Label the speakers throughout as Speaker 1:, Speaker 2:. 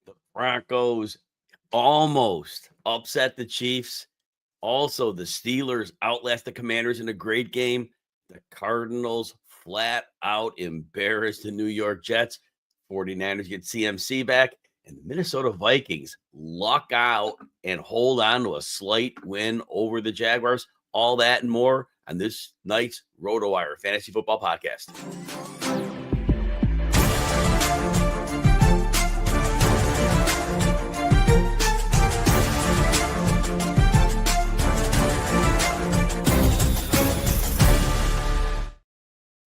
Speaker 1: The Broncos almost upset the Chiefs. Also, the Steelers outlast the Commanders in a great game. The Cardinals flat out embarrassed the New York Jets. 49ers get CMC back. And the Minnesota Vikings luck out and hold on to a slight win over the Jaguars. All that and more on this night's RotoWire Fantasy Football Podcast.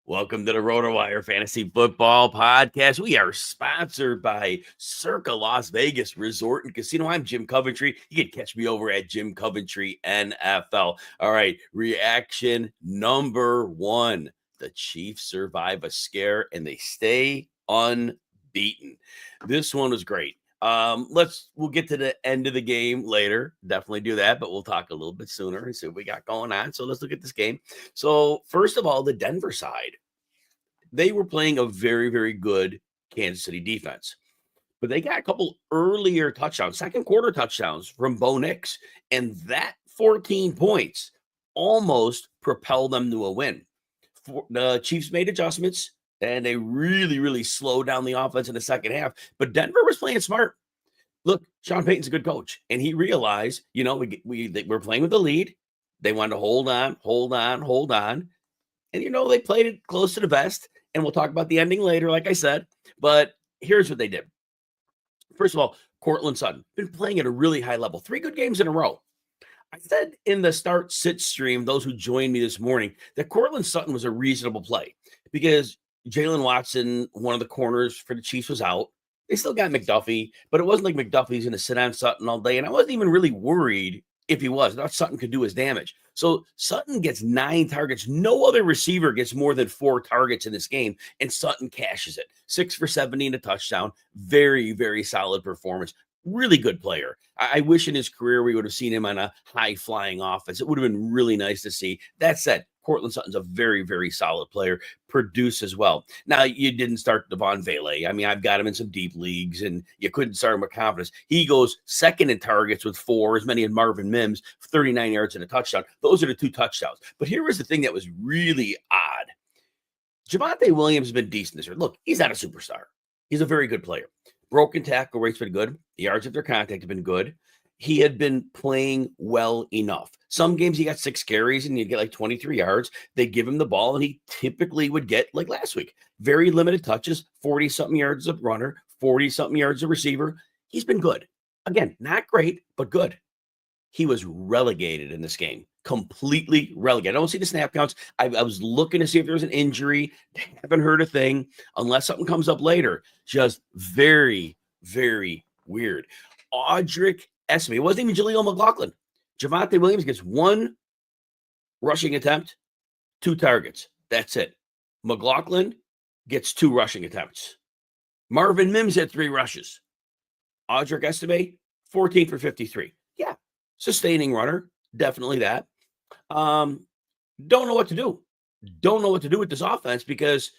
Speaker 1: Welcome to the RotoWire Fantasy Football Podcast. We are sponsored by Circa Las Vegas Resort and Casino. I'm Jim Coventry. You can catch me over at Jim Coventry NFL. All right, reaction number one. The Chiefs survive a scare and they stay unbeaten. This one was great. We'll get to the end of the game later. Definitely do that, but we'll talk a little bit sooner and see what we got going on. So let's look at this game. So first of all, the Denver side, they were playing a very, very good Kansas City defense, but they got a couple earlier touchdowns, second quarter touchdowns from Bo Nix, and that 14 points almost propelled them to a win. The Chiefs made adjustments. And they really, really slowed down the offense in the second half. But Denver was playing smart. Look, Sean Payton's a good coach. And he realized, we're playing with the lead. They wanted to hold on. And, they played it close to the vest. And we'll talk about the ending later, like I said. But here's what they did. First of all, Courtland Sutton, been playing at a really high level. 3 good games in a row. I said in the start-sit stream, those who joined me this morning, that Courtland Sutton was a reasonable play because Jalen Watson, one of the corners for the Chiefs, was out. They still got McDuffie, but it wasn't like McDuffie's going to sit on Sutton all day. And I wasn't even really worried if he was. I thought Sutton could do his damage. So Sutton gets 9 targets. No other receiver gets more than 4 targets in this game, and Sutton cashes it. 6 for 70 and a touchdown. Very, very solid performance. Really good player. I wish in his career we would have seen him on a high-flying offense. It would have been really nice to see. That said, Courtland Sutton's a very, very solid player, produce as well. Now, you didn't start Devon Vele. I mean, I've got him in some deep leagues, and you couldn't start him with confidence. He goes second in targets with 4, as many as Marvin Mims, 39 yards and a touchdown. Those are the 2 touchdowns. But here was the thing that was really odd. Javonte Williams has been decent this year. Look, he's not a superstar. He's a very good player. Broken tackle rate's been good. The yards after contact have been good. He had been playing well enough. Some games he got 6 carries and you get like 23 yards. They give him the ball and he typically would get, like last week, very limited touches, 40-something yards of runner, 40-something yards of receiver. He's been good. Again, not great, but good. He was relegated in this game. Completely relegated. I don't see the snap counts. I was looking to see if there was an injury. Haven't heard a thing unless something comes up later. Just very, very weird. Audric Esme. It wasn't even Jaleel McLaughlin. Javonte Williams gets 1 rushing attempt, 2 targets. That's it. McLaughlin gets 2 rushing attempts. Marvin Mims had 3 rushes. Audric Esme, 14 for 53. Yeah, sustaining runner. Definitely that. Don't know what to do. Don't know what to do with this offense because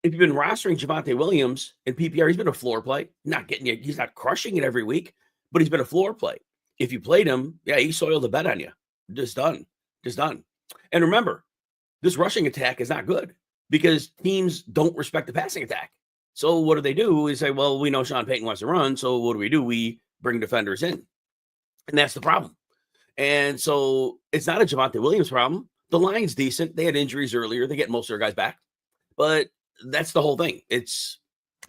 Speaker 1: if you've been rostering Javonte Williams in PPR, he's been a floor play. Not getting it. He's not crushing it every week, but he's been a floor play. If you played him, yeah, he soiled the bet on you. Just done. And remember, this rushing attack is not good because teams don't respect the passing attack. So what do? We say, well, we know Sean Payton wants to run, so what do? We bring defenders in. And that's the problem. And so it's not a Javonte Williams problem. The line's decent. They had injuries earlier. They get most of their guys back. But that's the whole thing. It's,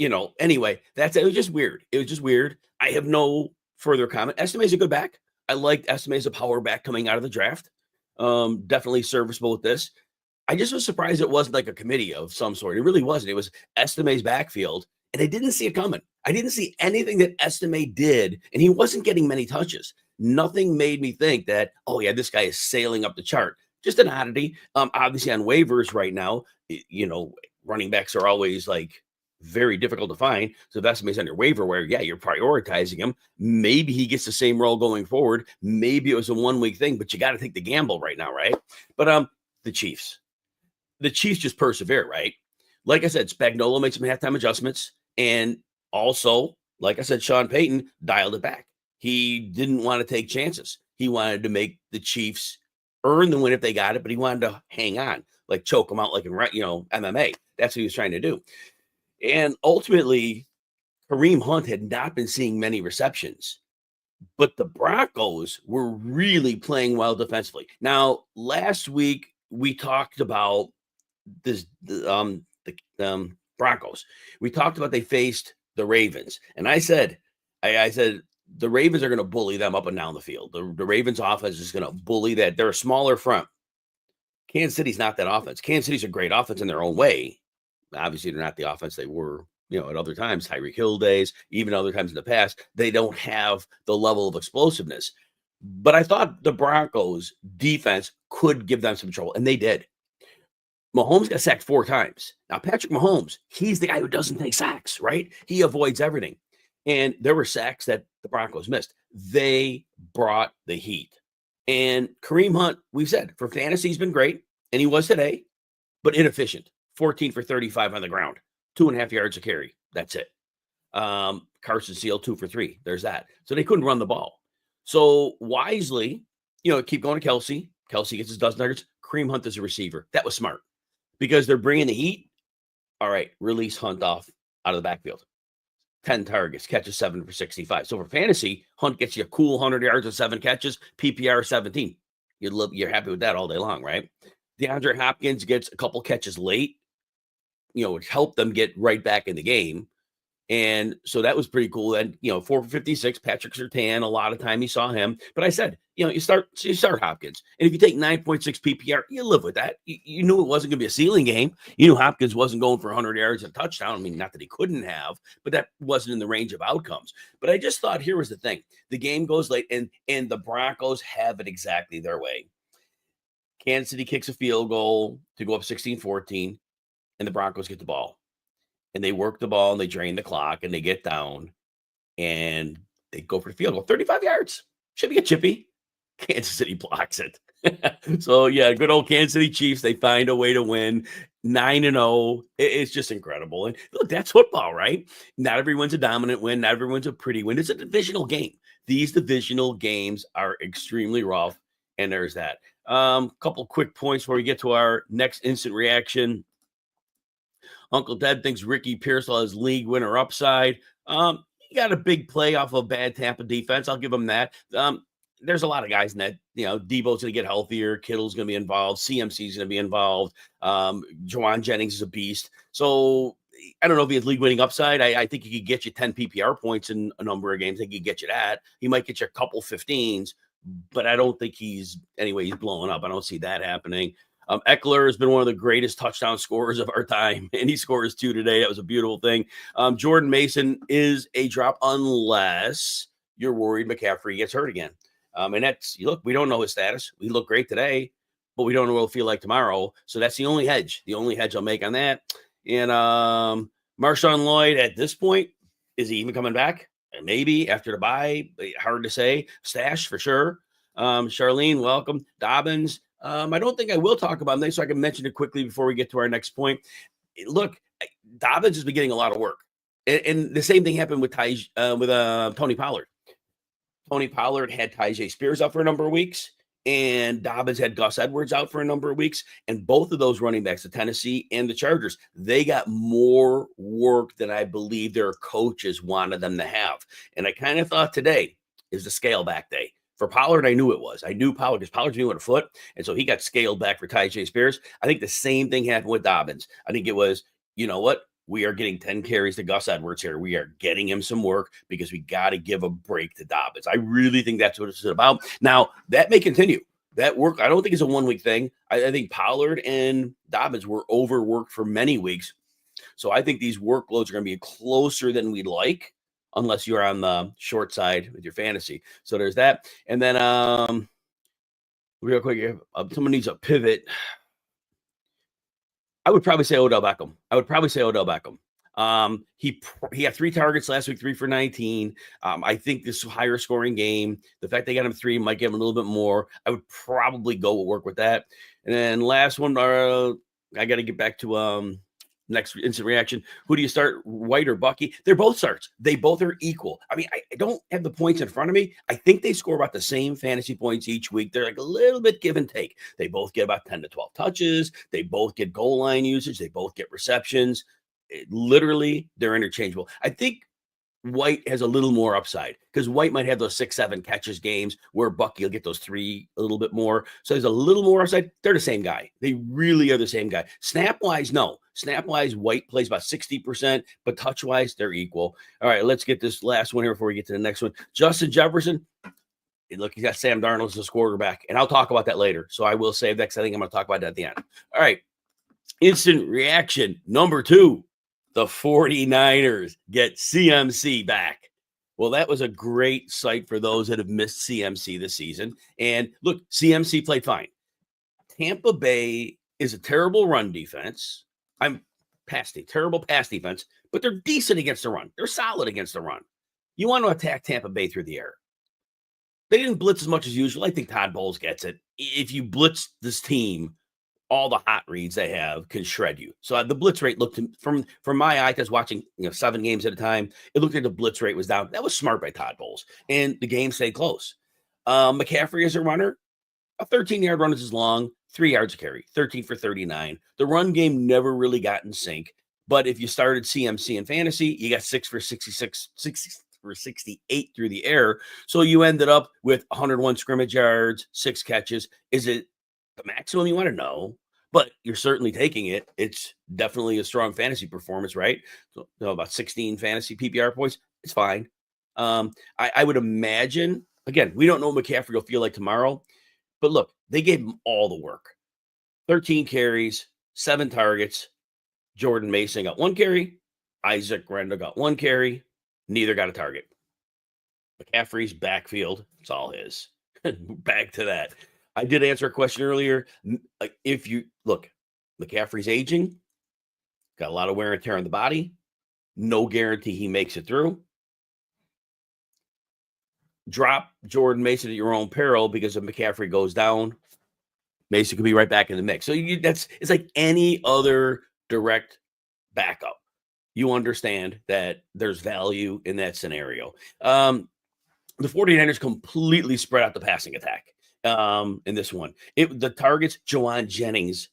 Speaker 1: anyway, it was just weird. I have no further comment. Estime's a good back. I liked Estime as a power back coming out of the draft. Definitely serviceable with this. I just was surprised it wasn't like a committee of some sort. It really wasn't. It was Estime's backfield, and I didn't see it coming. I didn't see anything that Estime did, and he wasn't getting many touches. Nothing made me think that, oh, yeah, this guy is sailing up the chart. Just an oddity. Obviously, on waivers right now, running backs are always like very difficult to find. So if Estime's on your waiver wire, yeah, you're prioritizing him. Maybe he gets the same role going forward. Maybe it was a 1-week thing, but you got to take the gamble right now, right? But the Chiefs just persevere, right? Like I said, Spagnuolo made some halftime adjustments, and also like I said, Sean Payton dialed it back. He didn't want to take chances. He wanted to make the Chiefs earn the win if they got it, but he wanted to hang on, like choke them out, like in MMA. That's what he was trying to do. And ultimately, Kareem Hunt had not been seeing many receptions, but the Broncos were really playing well defensively. Now, last week we talked about the Broncos. We talked about they faced the Ravens, and I said the Ravens are going to bully them up and down the field. The Ravens offense is going to bully that. They're a smaller front. Kansas City's not that offense. Kansas City's a great offense in their own way. Obviously, they're not the offense they were, at other times, Tyreek Hill days, even other times in the past. They don't have the level of explosiveness. But I thought the Broncos defense could give them some trouble, and they did. Mahomes got sacked 4 times. Now, Patrick Mahomes, he's the guy who doesn't take sacks, right? He avoids everything. And there were sacks that the Broncos missed. They brought the heat. And Kareem Hunt, we've said, for fantasy, he's been great, and he was today, but inefficient. 14 for 35 on the ground, 2.5 yards a carry. That's it. Carson Seal, 2 for 3. There's that. So they couldn't run the ball. So wisely, keep going to Kelsey. Kelsey gets his dozen targets. Kareem Hunt is a receiver. That was smart because they're bringing the heat. All right, release Hunt off out of the backfield. 10 targets, catches 7 for 65. So for fantasy, Hunt gets you a cool 100 yards and 7 catches, PPR 17. You're happy with that all day long, right? DeAndre Hopkins gets a couple catches late, which helped them get right back in the game. And so that was pretty cool. And, 4 for 56, Patrick Surtain, a lot of time you saw him. But I said, you start Hopkins. And if you take 9.6 PPR, you live with that. You knew it wasn't going to be a ceiling game. You knew Hopkins wasn't going for 100 yards and a touchdown. I mean, not that he couldn't have, but that wasn't in the range of outcomes. But I just thought here was the thing. The game goes late, and the Broncos have it exactly their way. Kansas City kicks a field goal to go up 16-14, and the Broncos get the ball. And they work the ball, and they drain the clock, and they get down, and they go for the field goal. 35 yards. Should be a chippy. Kansas City blocks it. So, yeah, good old Kansas City Chiefs. They find a way to win 9-0. It's just incredible. And look, that's football, right? Not everyone's a dominant win. Not everyone's a pretty win. It's a divisional game. These divisional games are extremely rough, and there's that. Couple quick points before we get to our next instant reaction. Uncle Ted thinks Ricky Pearsall has league winner upside. He got a big play off of bad Tampa defense. I'll give him that. There's a lot of guys in that. Debo's going to get healthier. Kittle's going to be involved. CMC's going to be involved. Jawan Jennings is a beast. So I don't know if he has league winning upside. I think he could get you 10 PPR points in a number of games. I think he could get you that. He might get you a couple 15s, but I don't think he's blowing up. I don't see that happening. Eckler has been one of the greatest touchdown scorers of our time, and he scores 2 today. That was a beautiful thing. Jordan Mason is a drop unless you're worried McCaffrey gets hurt again. And that's, look, we don't know his status. We look great today, but we don't know what it'll feel like tomorrow. So that's the only hedge I'll make on that. And Marshawn Lloyd at this point, is he even coming back? Maybe after the bye, hard to say. Stash for sure. Charlene, welcome. Dobbins. I don't think I will talk about them, so I can mention it quickly before we get to our next point. Look, Dobbins has been getting a lot of work, and the same thing happened with Tony Pollard. Tony Pollard had Tyjae Spears out for a number of weeks, and Dobbins had Gus Edwards out for a number of weeks, and both of those running backs, the Tennessee and the Chargers, they got more work than I believe their coaches wanted them to have. And I kind of thought today is the scale back day. For Pollard, I knew it was. I knew Pollard because Pollard's new at a foot, and so he got scaled back for Tyjae Spears. I think the same thing happened with Dobbins. I think it was, you know what? We are getting 10 carries to Gus Edwards here. We are getting him some work because we got to give a break to Dobbins. I really think that's what it's about. Now, that may continue. That work, I don't think it's a one-week thing. I think Pollard and Dobbins were overworked for many weeks. So I think these workloads are going to be closer than we'd like, unless you're on the short side with your fantasy. So there's that. And then real quick, someone needs a pivot. I would probably say Odell Beckham. He had 3 targets last week, 3 for 19. I think this higher scoring game, the fact they got him 3 might give him a little bit more. I would probably go work with that. And then last one, I got to get back to Next instant reaction. Who do you start, White or Bucky? They're both starts. They both are equal. I mean, I don't have the points in front of me. I think they score about the same fantasy points each week. They're like a little bit give and take. They both get about 10 to 12 touches. They both get goal line usage. They both get receptions. Literally, they're interchangeable. I think White has a little more upside because White might have those 6-7 catches games where Bucky will get those 3 a little bit more. So there's a little more upside. They're the same guy. They really are the same guy. Snap wise, no. Snap wise, White plays about 60%, but touch wise, they're equal. All right, let's get this last one here before we get to the next one. Justin Jefferson. Look, he's got Sam Darnold as his quarterback, and I'll talk about that later. So I will save that because I think I'm going to talk about that at the end. All right, instant reaction number 2. The 49ers get CMC back. Well, that was a great sight for those that have missed CMC this season. And look, CMC played fine. Tampa Bay is a terrible run defense. Terrible pass defense, but they're decent against the run. They're solid against the run. You want to attack Tampa Bay through the air. They didn't blitz as much as usual. I think Todd Bowles gets it. If you blitz this team, all the hot reads they have can shred you. So the blitz rate looked from my eye, because watching 7 games at a time, it looked like the blitz rate was down. That was smart by Todd Bowles, and the game stayed close. McCaffrey as a runner, a 13-yard run is as long, 3 yards a carry, 13 for 39. The run game never really got in sync, but if you started CMC in fantasy, you got 6 for 66, 6 for 68 through the air. So you ended up with 101 scrimmage yards, 6 catches. Is it the maximum you want to know? But you're certainly taking it. It's definitely a strong fantasy performance, right? So about 16 fantasy PPR points. It's fine. I would imagine, again, we don't know what McCaffrey will feel like tomorrow, but look, they gave him all the work. 13 carries, 7 targets. Jordan Mason got 1 carry. Isaac Randall got 1 carry. Neither got a target. McCaffrey's backfield, it's all his. Back to that. I did answer a question earlier. If you look, McCaffrey's aging, got a lot of wear and tear on the body. No guarantee he makes it through. Drop Jordan Mason at your own peril, because if McCaffrey goes down, Mason could be right back in the mix. So it's like any other direct backup. You understand that there's value in that scenario. The 49ers completely spread out the passing attack. In this one, the targets, Jawan Jennings,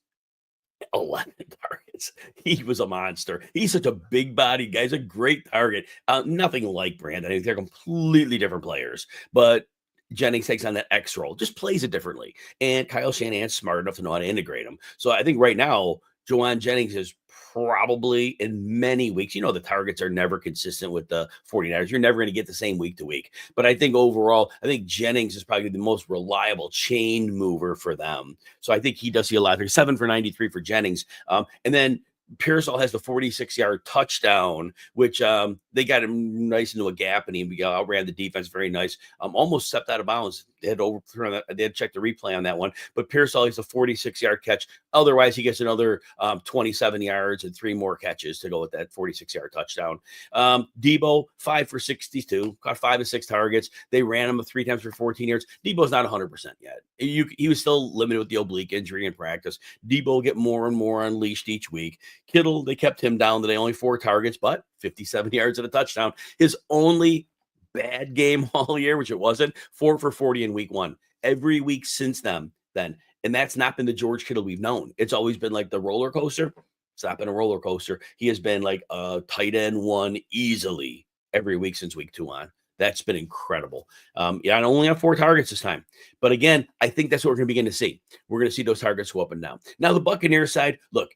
Speaker 1: 11 targets. He was a monster. He's such a big body guy. He's a great target. Nothing like Brandon. They're completely different players, but Jennings takes on that X role, just plays it differently. And Kyle Shanahan's smart enough to know how to integrate him. So I think right now, Jawan Jennings is probably, in many weeks, the targets are never consistent with the 49ers. You're never going to get the same week to week. But I think overall, Jennings is probably the most reliable chain mover for them. So I think he does see a lot. There's 7 for 93 for Jennings. And then Pearsall has the 46-yard touchdown, which they got him nice into a gap, and he outran the defense very nice. Almost stepped out of bounds. They had to check the replay on that one. But Pearsall has a 46-yard catch. Otherwise, he gets another 27 yards and 3 more catches to go with that 46-yard touchdown. Debo, 5 for 62, caught 5 of 6 targets. They ran him 3 times for 14 yards. Debo's not 100% yet. He was still limited with the oblique injury in practice. Debo will get more and more unleashed each week. Kittle, they kept him down today, only 4 targets, but 57 yards and a touchdown. His only bad game all year, which it wasn't, 4 for 40 in week 1. Every week since then. And that's not been the George Kittle we've known. It's always been like the roller coaster. It's not been a roller coaster. He has been like a tight end 1 easily every week since week 2 on. That's been incredible. I only have 4 targets this time. But again, I think that's what we're going to begin to see. We're going to see those targets go up and down. Now, the Buccaneers side, look,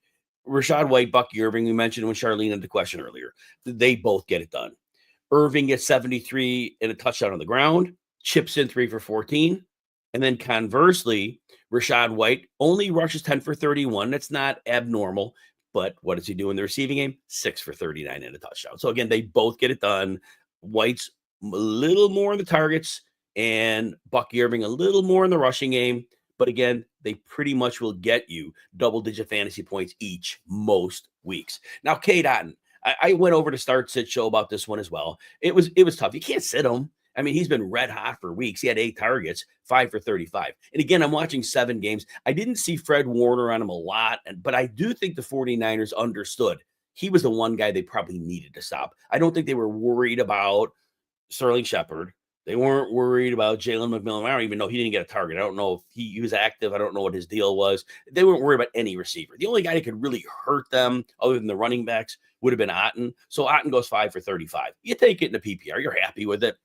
Speaker 1: Rachaad White, Bucky Irving, we mentioned when Charlene had the question earlier. They both get it done. Irving gets 73 and a touchdown on the ground, chips in 3 for 14. And then conversely, Rachaad White only rushes 10 for 31. That's not abnormal. But what does he do in the receiving game? 6 for 39 and a touchdown. So again, they both get it done. White's a little more in the targets and Bucky Irving a little more in the rushing game. But again, they pretty much will get you double-digit fantasy points each most weeks. Now, Cade Otton, I went over to Start Sit Show about this one as well. It was tough. You can't sit him. I mean, he's been red hot for weeks. He had 8 targets, 5 for 35. And again, I'm watching 7 games. I didn't see Fred Warner on him a lot, but I do think the 49ers understood he was the one guy they probably needed to stop. I don't think they were worried about Sterling Shepard. They weren't worried about Jalen McMillan. I don't even know. He didn't get a target. I don't know if he was active. I don't know what his deal was. They weren't worried about any receiver. The only guy that could really hurt them, other than the running backs, would have been Otten. So Otten goes 5 for 35. You take it in the PPR. You're happy with it.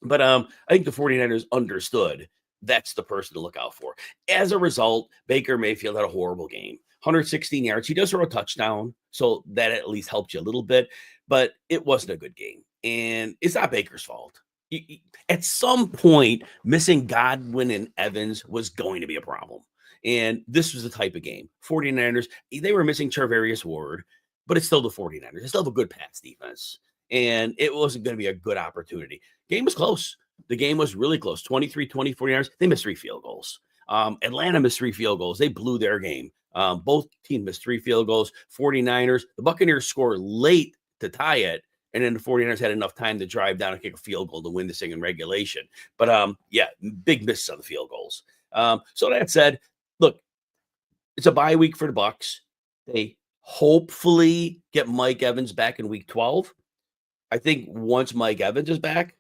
Speaker 1: But I think the 49ers understood that's the person to look out for. As a result, Baker Mayfield had a horrible game. 116 yards. He does throw a touchdown, so that at least helped you a little bit. But it wasn't a good game. And it's not Baker's fault. At some point, missing Godwin and Evans was going to be a problem. And this was the type of game. 49ers, they were missing Charvarius Ward, but it's still the 49ers. They still have a good pass defense. And it wasn't going to be a good opportunity. Game was close. The game was really close. 23-20 49ers. They missed 3 field goals. Atlanta missed 3 field goals. They blew their game. Both teams missed 3 field goals. 49ers, the Buccaneers scored late to tie it. And then the 49ers had enough time to drive down and kick a field goal to win this thing in regulation. But, yeah, big misses on the field goals. So that said, look, it's a bye week for the Bucs. They hopefully get Mike Evans back in week 12. I think once Mike Evans is back,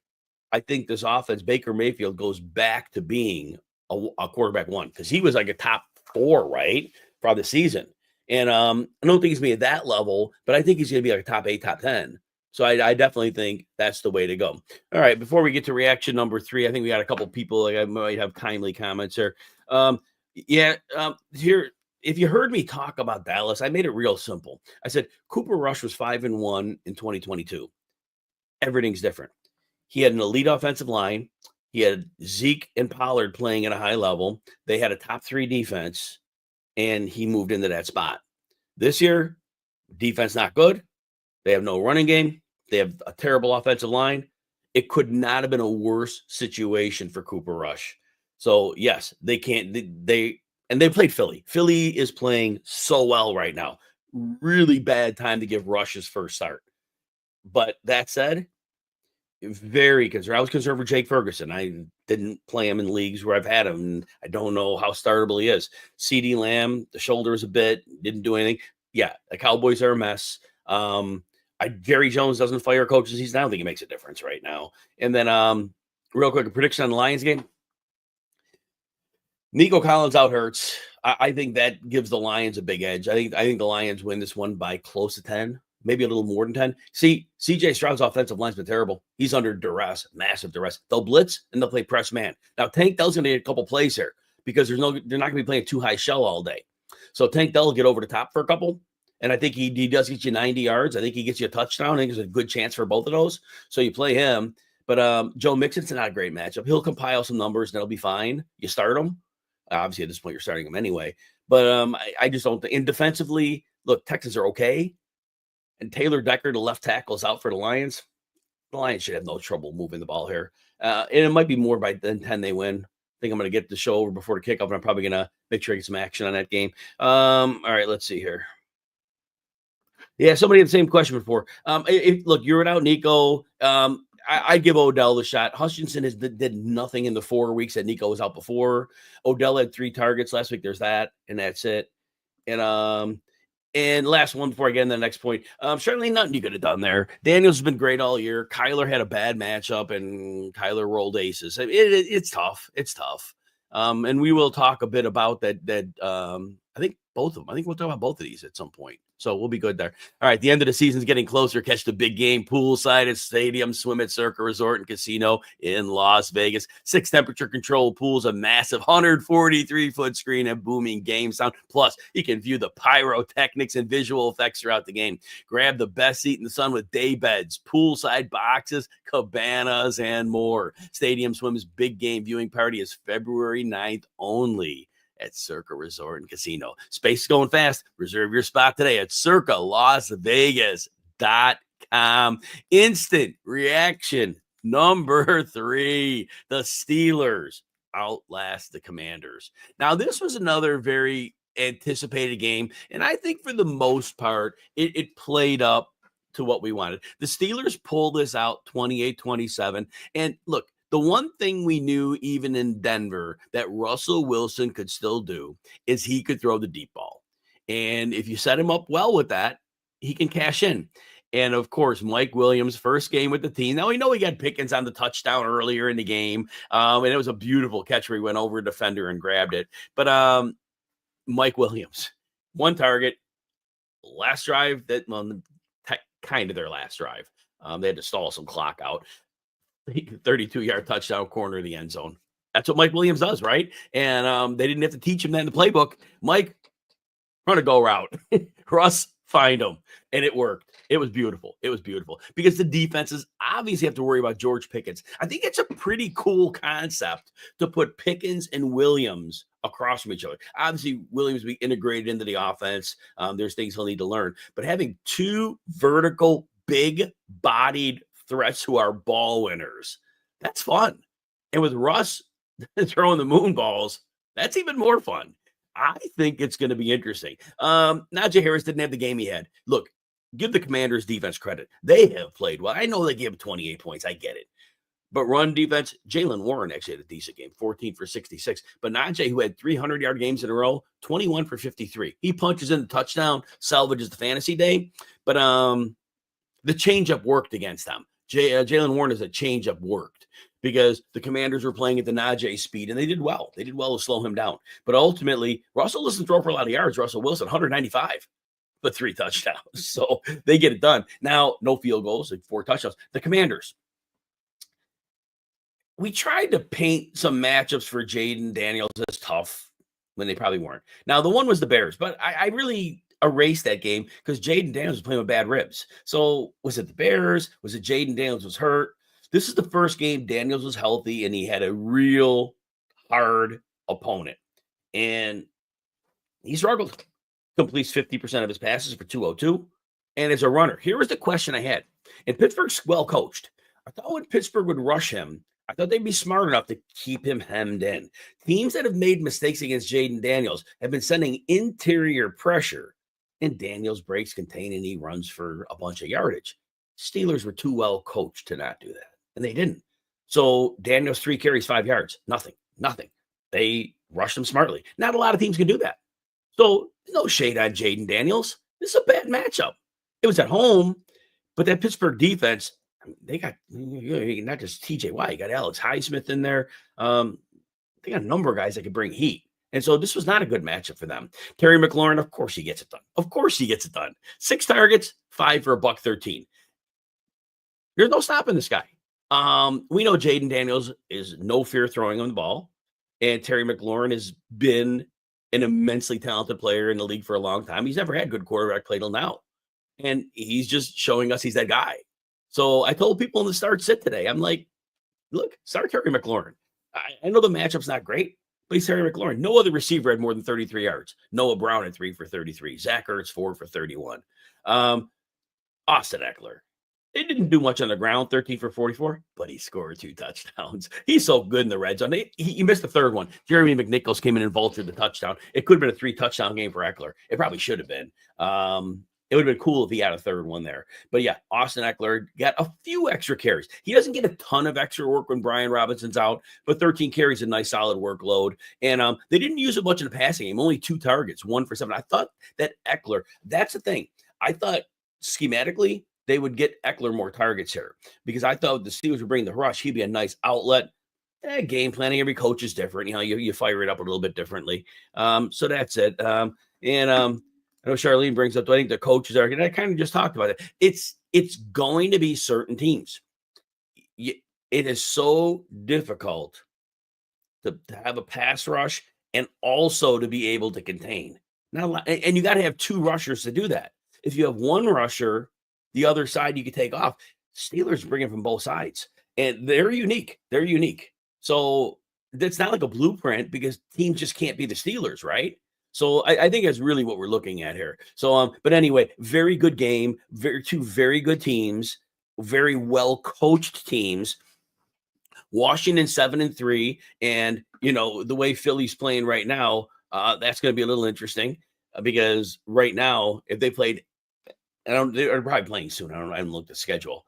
Speaker 1: I think this offense, Baker Mayfield, goes back to being a quarterback 1 because he was like a top 4, right, for the season. And I don't think he's going to be at that level, but I think he's going to be like a top 8, top 10. So I definitely think that's the way to go. All right, before we get to reaction number 3, I think we got a couple people like I might have kindly comments here. Here, if you heard me talk about Dallas, I made it real simple. I said Cooper Rush was 5-1 in 2022. Everything's different. He had an elite offensive line. He had Zeke and Pollard playing at a high level. They had a top 3 defense, and he moved into that spot. This year, defense not good. They have no running game. They have a terrible offensive line. It could not have been a worse situation for Cooper Rush. So, yes, they can't. They played Philly. Philly is playing so well right now. Really bad time to give Rush his first start. But that said, very concerned. I was concerned for Jake Ferguson. I didn't play him in leagues where I've had him. I don't know how startable he is. CeeDee Lamb, the shoulder is a bit, didn't do anything. Yeah, the Cowboys are a mess. Jerry Jones doesn't fire coaches. I don't think he makes a difference right now. And then real quick, a prediction on the Lions game. Nico Collins out hurts. I think that gives the Lions a big edge. I think the Lions win this one by close to 10. Maybe a little more than 10. See, CJ Stroud's offensive line's been terrible. He's under duress, massive duress. They'll blitz and they'll play press man. Now, Tank Dell's going to get a couple plays here because they're not going to be playing too high shell all day. So Tank Dell will get over the top for a couple. And I think he does get you 90 yards. I think he gets you a touchdown. I think there's a good chance for both of those. So you play him. But Joe Mixon's not a great matchup. He'll compile some numbers and it'll be fine. You start him. Obviously, at this point, you're starting him anyway. But I just don't think. And defensively, look, Texans are okay. And Taylor Decker, the left tackle, is out for the Lions. The Lions should have no trouble moving the ball here. And it might be more by than 10 they win. I think I'm going to get the show over before the kickoff, and I'm probably going to make sure I get some action on that game. All right, let's see here. Yeah, somebody had the same question before. Look, you're without Nico. I give Odell the shot. Hutchinson did nothing in the 4 weeks that Nico was out before. Odell had 3 targets last week. There's that, and that's it. And last one before I get into the next point. Certainly nothing you could have done there. Daniels has been great all year. Kyler had a bad matchup, and Kyler rolled aces. It's tough. It's tough. And we will talk a bit about that. I think both of them. I think we'll talk about both of these at some point. So we'll be good there. All right, the end of the season's getting closer. Catch the big game poolside at Stadium Swim at Circa Resort and Casino in Las Vegas. 6 temperature-controlled pools, a massive 143-foot screen, and booming game sound. Plus, you can view the pyrotechnics and visual effects throughout the game. Grab the best seat in the sun with day beds, poolside boxes, cabanas, and more. Stadium Swim's big game viewing party is February 9th only at Circa Resort and Casino. Space is going fast. Reserve your spot today at circalasvegas.com. Instant reaction number 3. The Steelers outlast the Commanders. Now, this was another very anticipated game, and I think for the most part, it played up to what we wanted. The Steelers pulled this out 28-27. And look, the one thing we knew even in Denver that Russell Wilson could still do is he could throw the deep ball. And if you set him up well with that, he can cash in. And of course, Mike Williams' first game with the team. Now we know he got Pickens on the touchdown earlier in the game. And it was a beautiful catch where he went over a defender and grabbed it. But Mike Williams, one target, last drive, kind of their last drive. They had to stall some clock out. 32-yard touchdown, corner of the end zone. That's what Mike Williams does, right? And they didn't have to teach him that in the playbook. Mike, run a go route. Russ, find him. And it worked. It was beautiful. It was beautiful because the defenses obviously have to worry about George Pickens. I think it's a pretty cool concept to put Pickens and Williams across from each other. Obviously, Williams will be integrated into the offense. There's things he'll need to learn. But having two vertical, big-bodied threats who are ball winners, that's fun. And with Russ throwing the moon balls, that's even more fun. I think it's going to be interesting. Najee Harris didn't have the game he had. Look, give the Commanders defense credit. They have played well. I know they gave him 28 points. I get it. But run defense, Jalen Warren actually had a decent game, 14 for 66. But Najee, who had 300-yard games in a row, 21 for 53. He punches in the touchdown, salvages the fantasy day. But the changeup worked against them. Jalen Warren is a changeup worked because the Commanders were playing at the Najee speed, and they did well. They did well to slow him down. But ultimately, Russell doesn't throw for a lot of yards. Russell Wilson, 195, but 3 touchdowns. So they get it done. Now, no field goals and 4 touchdowns. The Commanders. We tried to paint some matchups for Jaden Daniels as tough when they probably weren't. Now, the one was the Bears, but I really erased that game because Jaden Daniels was playing with bad ribs. So was it the Bears? Was it Jaden Daniels was hurt? This is the first game Daniels was healthy, and he had a real hard opponent. And he struggled. Completes 50% of his passes for 202. And as a runner, here was the question I had. And Pittsburgh's well coached. I thought when Pittsburgh would rush him, I thought they'd be smart enough to keep him hemmed in. Teams that have made mistakes against Jaden Daniels have been sending interior pressure, and Daniels breaks contain and he runs for a bunch of yardage. Steelers were too well coached to not do that, and they didn't. So Daniels 3 carries, 5 yards, nothing. They rushed him smartly. Not a lot of teams can do that. So no shade on Jaden Daniels. This is a bad matchup. It was at home, but that Pittsburgh defense, they got not just TJ Watt, you got Alex Highsmith in there. They got a number of guys that could bring heat. And so this was not a good matchup for them. Terry McLaurin, of course he gets it done. 6 targets, 5 for $113. There's no stopping this guy. We know Jaden Daniels is no fear throwing on the ball. And Terry McLaurin has been an immensely talented player in the league for a long time. He's never had good quarterback play till now. And he's just showing us he's that guy. So I told people in the start sit today, I'm like, look, start Terry McLaurin. I know the matchup's not great, but he's Terry McLaurin. No other receiver had more than 33 yards. Noah Brown had 3 for 33. Zach Ertz 4 for 31. Austin Eckler. It didn't do much on the ground, 13 for 44, but he scored 2 touchdowns. He's so good in the red zone. He missed the third one. Jeremy McNichols came in and vultured the touchdown. It could have been a 3-touchdown game for Eckler. It probably should have been. It would have been cool if he had a third one there. But yeah, Austin Eckler got a few extra carries. He doesn't get a ton of extra work when Brian Robinson's out, but 13 carries, a nice solid workload. And they didn't use it much in the passing game, only 2 targets, 1 for 7. I thought that Eckler, that's the thing. I thought schematically they would get Eckler more targets here because I thought the Steelers would bring the rush. He'd be a nice outlet. Game planning, every coach is different. You fire it up a little bit differently. So that's it. I know Charlene brings up, I think the coaches are, and I kind of just talked about it. It's going to be certain teams. It is so difficult to have a pass rush and also to be able to contain. Not a lot, and you got to have 2 rushers to do that. If you have 1 rusher, the other side you can take off. Steelers bring it from both sides, and they're unique. So that's not like a blueprint because teams just can't be the Steelers, right? So I think that's really what we're looking at here. So, but anyway, very good game, 2 very good teams, very well coached teams. Washington 7-3, and the way Philly's playing right now, that's going to be a little interesting because right now, if they played They're probably playing soon. I haven't looked at the schedule.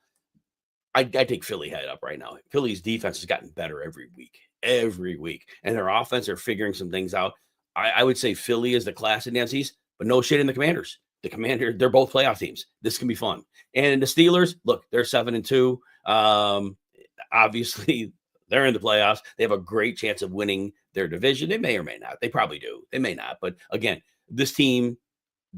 Speaker 1: I take Philly head up right now. Philly's defense has gotten better every week, and their offense are figuring some things out. I would say Philly is the class of Nancy's, but no shit in the Commanders. They're both playoff teams. This can be fun. And the Steelers, look, they're 7-2. Obviously, they're in the playoffs. They have a great chance of winning their division. They may or may not. They probably do. They may not. But again, this team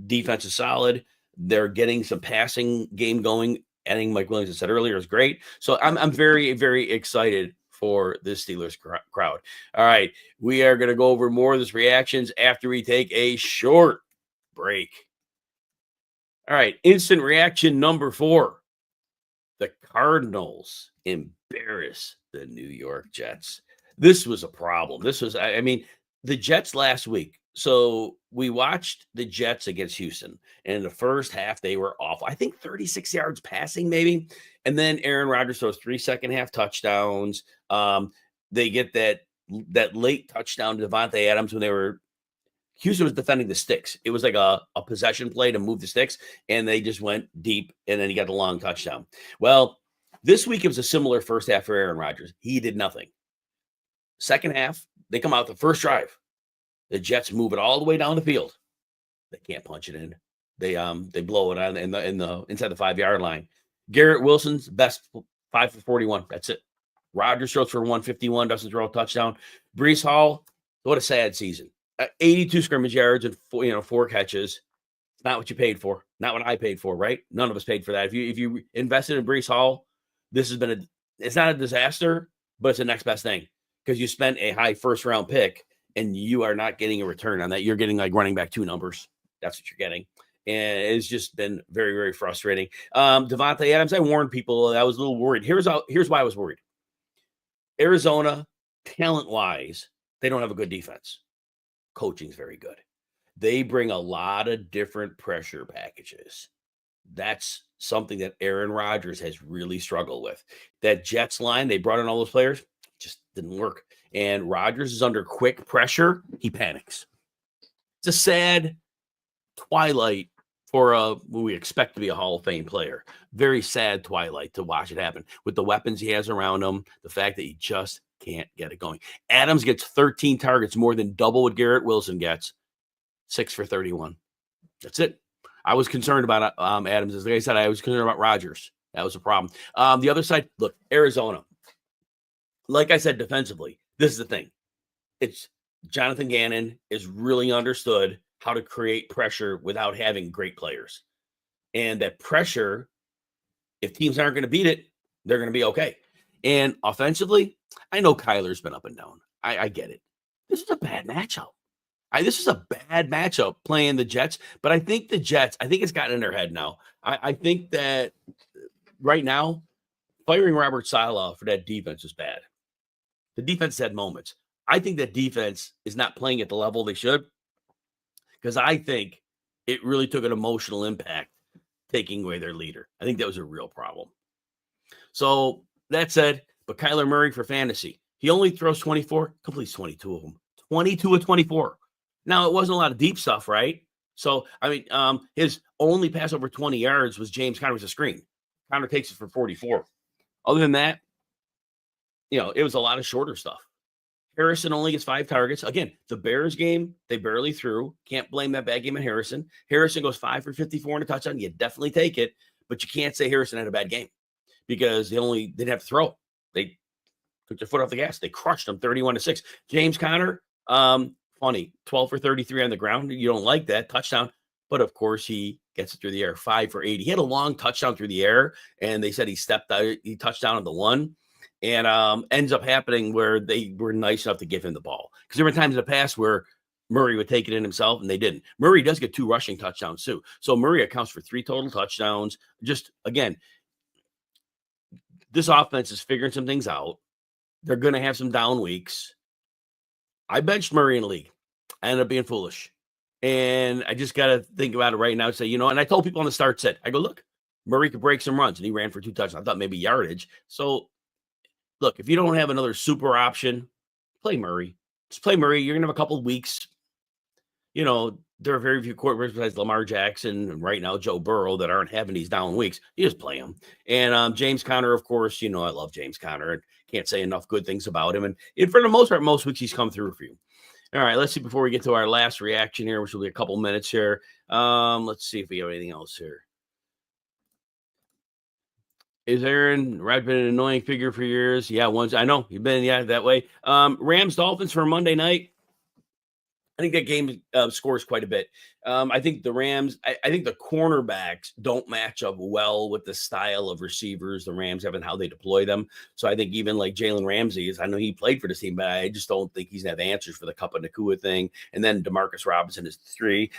Speaker 1: defense is solid. They're getting some passing game going. Adding Mike Williams, I said earlier, is great. So I'm very, very excited for this Steelers crowd. All right, we are going to go over more of this reactions after we take a short break. All right, instant reaction number 4. The Cardinals embarrass the New York Jets. This was a problem. I mean, the Jets last week. So we watched the Jets against Houston, and in the first half, they were awful. I think 36 yards passing, maybe. And then Aaron Rodgers throws 3 second-half touchdowns. They get that late touchdown to Devontae Adams when Houston was defending the sticks. It was like a possession play to move the sticks, and they just went deep, and then he got the long touchdown. Well, this week it was a similar first half for Aaron Rodgers. He did nothing. Second half, they come out the first drive. The Jets move it all the way down the field. They can't punch it in. They blow it on in the inside the 5-yard line. Garrett Wilson's best 5 for 41. That's it. Rodgers throws for 151, doesn't throw a touchdown. Breece Hall, what a sad season. 82 scrimmage yards and 4 catches. Not what you paid for. Not what I paid for, right? None of us paid for that. If you invested in Breece Hall, this has been it's not a disaster, but it's the next best thing because you spent a high first round pick and you are not getting a return on that. You're getting like running back 2 numbers. That's what you're getting. And it's just been very, very frustrating. Devontae Adams, I warned people. I was a little worried. Here's why I was worried. Arizona, talent-wise, they don't have a good defense. Coaching's very good. They bring a lot of different pressure packages. That's something that Aaron Rodgers has really struggled with. That Jets line, they brought in all those players, just didn't work. And Rodgers is under quick pressure. He panics. It's a sad twilight for who we expect to be a Hall of Fame player. Very sad twilight to watch it happen with the weapons he has around him, the fact that he just can't get it going. Adams gets 13 targets, more than double what Garrett Wilson gets. 6 for 31. That's it. I was concerned about Adams. As I said, I was concerned about Rodgers. That was a problem. The other side, look, Arizona. Like I said, defensively, this is the thing. It's Jonathan Gannon is really understood how to create pressure without having great players. And that pressure, if teams aren't going to beat it, they're going to be okay. And offensively, I know Kyler's been up and down. I get it. This is a bad matchup. This is a bad matchup playing the Jets, but I think the Jets, it's gotten in their head now. I think that right now, firing Robert Saleh for that defense is bad. The defense had moments. I think that defense is not playing at the level they should because I think it really took an emotional impact taking away their leader. I think that was a real problem. So that said, but Kyler Murray for fantasy, he only throws 24, completes 22 of them. 22 of 24. Now, it wasn't a lot of deep stuff, right? So, his only pass over 20 yards was James Conner with a screen. Conner takes it for 44. Other than that, it was a lot of shorter stuff. Harrison only gets 5 targets. Again, the Bears game, they barely threw. Can't blame that bad game on Harrison. Harrison goes 5 for 54 and a touchdown. You definitely take it, but you can't say Harrison had a bad game because they didn't have to throw. They took their foot off the gas. They crushed them 31-6. James Conner, funny, 12 for 33 on the ground. You don't like that touchdown, but of course he gets it through the air, 5 for 80. He had a long touchdown through the air, and they said he stepped out. He touched down on the one, and ends up happening where they were nice enough to give him the ball because there were times in the past where Murray would take it in himself, and they didn't. Murray does get 2 rushing touchdowns too, so Murray accounts for 3 total touchdowns. Just again, this offense is figuring some things out. They're going to have some down weeks. I benched Murray in the league. I ended up being foolish. And I just got to think about it right now and say, and I told people on the start set, I go, look, Murray could break some runs, and he ran for 2 touchdowns. I thought maybe yardage. So, look, if you don't have another super option, play Murray. Just play Murray. You're going to have a couple of weeks, there are very few quarterbacks besides Lamar Jackson and right now Joe Burrow that aren't having these down weeks. You just play him. And James Conner, of course, I love James Conner. I can't say enough good things about him. And for the most part, most weeks he's come through for you. All right, let's see before we get to our last reaction here, which will be a couple minutes here. Let's see if we have anything else here. Is Aaron Rod been an annoying figure for years? Yeah, once I know you've been that way. Rams Dolphins for Monday night. I think that game scores quite a bit. I think the Rams, I think the cornerbacks don't match up well with the style of receivers the Rams have and how they deploy them. So I think even like Jalen Ramsey I know he played for this team, but I just don't think he's going to have answers for the Cup and Nakua thing. And then Demarcus Robinson is 3.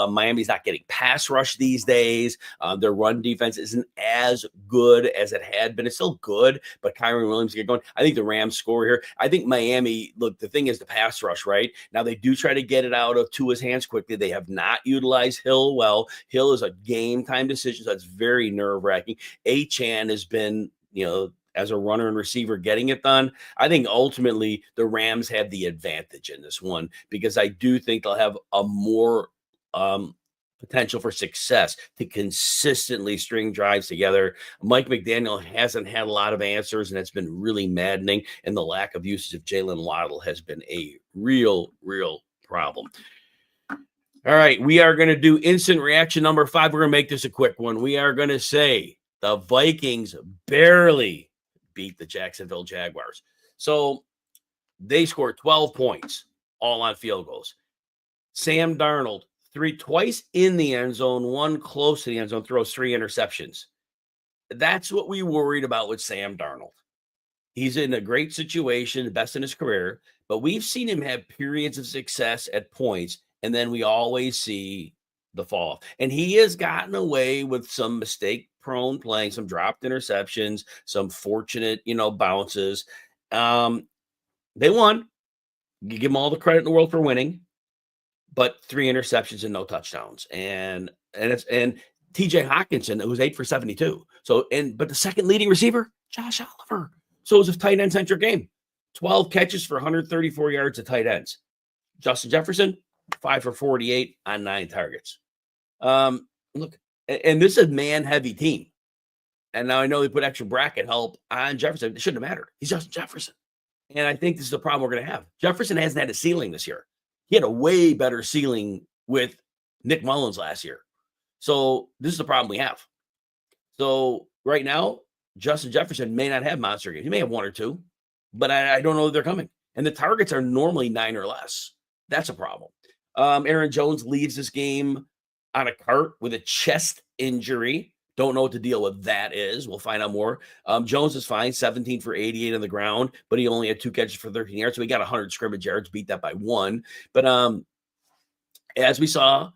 Speaker 1: Miami's not getting pass rush these days. Their run defense isn't as good as it had been. It's still good, but Kyron Williams get going. I think the Rams score here. I think Miami, look, the thing is the pass rush, right? Now they do try to get it out of Tua's hands quickly. They have not utilized Hill well. Hill is a game time decision, so that's very nerve-wracking. Achane has been, as a runner and receiver getting it done. I think ultimately the Rams have the advantage in this one because I do think they'll have a more potential for success to consistently string drives together. Mike McDaniel hasn't had a lot of answers, and it's been really maddening. And the lack of usage of Jalen Waddle has been a real problem. All right, we are going to do instant reaction number 5. We're going to make this a quick one. We are going to say the Vikings barely beat the Jacksonville Jaguars. So they scored 12 points, all on field goals. Sam Darnold, twice in the end zone, 1 close to the end zone, throws 3 interceptions. That's what we worried about with Sam Darnold. He's in a great situation, the best in his career, but we've seen him have periods of success at points, and then we always see the fall. And he has gotten away with some mistake-prone playing, some dropped interceptions, some fortunate, bounces. They won. You give them all the credit in the world for winning, but 3 interceptions and no touchdowns. And TJ Hawkinson, it was 8 for 72. But the second leading receiver, Josh Oliver. So it was a tight end centric game. 12 catches for 134 yards of tight ends. Justin Jefferson, 5 for 48 on 9 targets. Look, and this is a man-heavy team. And now I know they put extra bracket help on Jefferson. It shouldn't have mattered. He's Justin Jefferson. And I think this is the problem we're going to have. Jefferson hasn't had a ceiling this year. He had a way better ceiling with Nick Mullins last year. So this is the problem we have. So right now, Justin Jefferson may not have monster games. He may have 1 or 2, but I don't know if they're coming. And the targets are normally 9 or less. That's a problem. Aaron Jones leaves this game on a cart with a chest injury. Don't know what the deal with that is. We'll find out more. Jones is fine, 17 for 88 on the ground, but he only had 2 catches for 13 yards. So he got 100 scrimmage yards, beat that by 1. But as we saw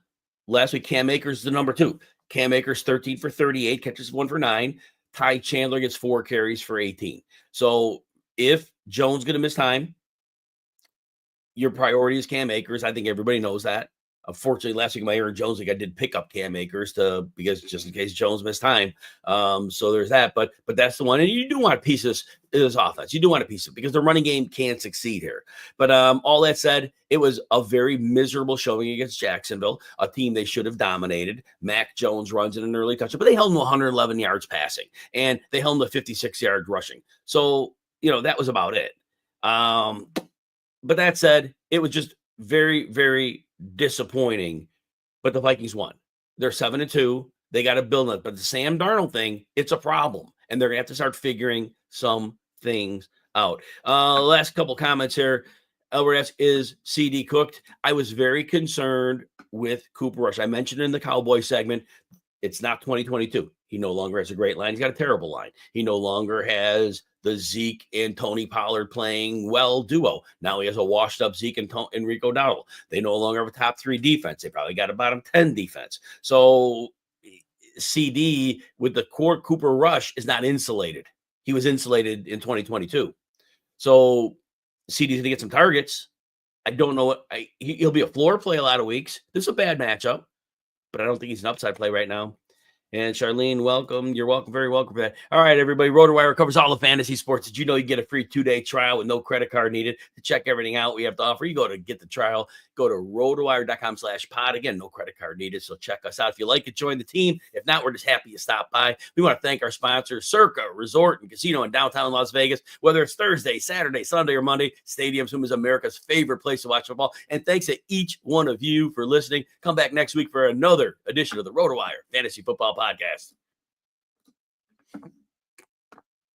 Speaker 1: last week, Cam Akers is the number 2. Cam Akers, 13 for 38, catches 1 for 9. Ty Chandler gets 4 carries for 18. So if Jones going to miss time, your priority is Cam Akers. I think everybody knows that. Unfortunately, last week my Aaron Jones league, I did pick up Cam Akers because just in case Jones missed time. So there's that. But that's the one. And you do want a piece of this offense. You do want a piece of it because the running game can't succeed here. But all that said, it was a very miserable showing against Jacksonville, a team they should have dominated. Mac Jones runs in an early touchdown, but they held him to 111 yards passing, and they held him to 56 yards rushing. So, that was about it. But that said, it was just very, very disappointing, but the Vikings won. They're 7-2. They got to build it. But the Sam Darnold thing, it's a problem, and they're going to have to start figuring some things out. Last couple comments here. Albert asks, is CD cooked? I was very concerned with Cooper Rush. I mentioned in the Cowboy segment, it's not 2022. He no longer has a great line. He's got a terrible line. He no longer has the Zeke and Tony Pollard playing well duo. Now he has a washed up Zeke and Rico Dowdle. They no longer have a top 3 defense. They probably got a bottom 10 defense. So CD with the core Cooper Rush is not insulated. He was insulated in 2022. So CD's going to get some targets. I don't know what he'll be a floor play a lot of weeks. This is a bad matchup, but I don't think he's an upside play right now. And Charlene, welcome. You're welcome. Very welcome for that. All right, everybody. RotoWire covers all the fantasy sports. Did you know you get a free 2-day trial with no credit card needed to check everything out we have to offer? You go to get the trial, go to rotowire.com/pod. Again, no credit card needed. So check us out. If you like it, join the team. If not, we're just happy you stopped by. We want to thank our sponsor, Circa Resort and Casino in downtown Las Vegas. Whether it's Thursday, Saturday, Sunday, or Monday, Stadium's home is America's favorite place to watch football. And thanks to each one of you for listening. Come back next week for another edition of the RotoWire Fantasy Football Podcast.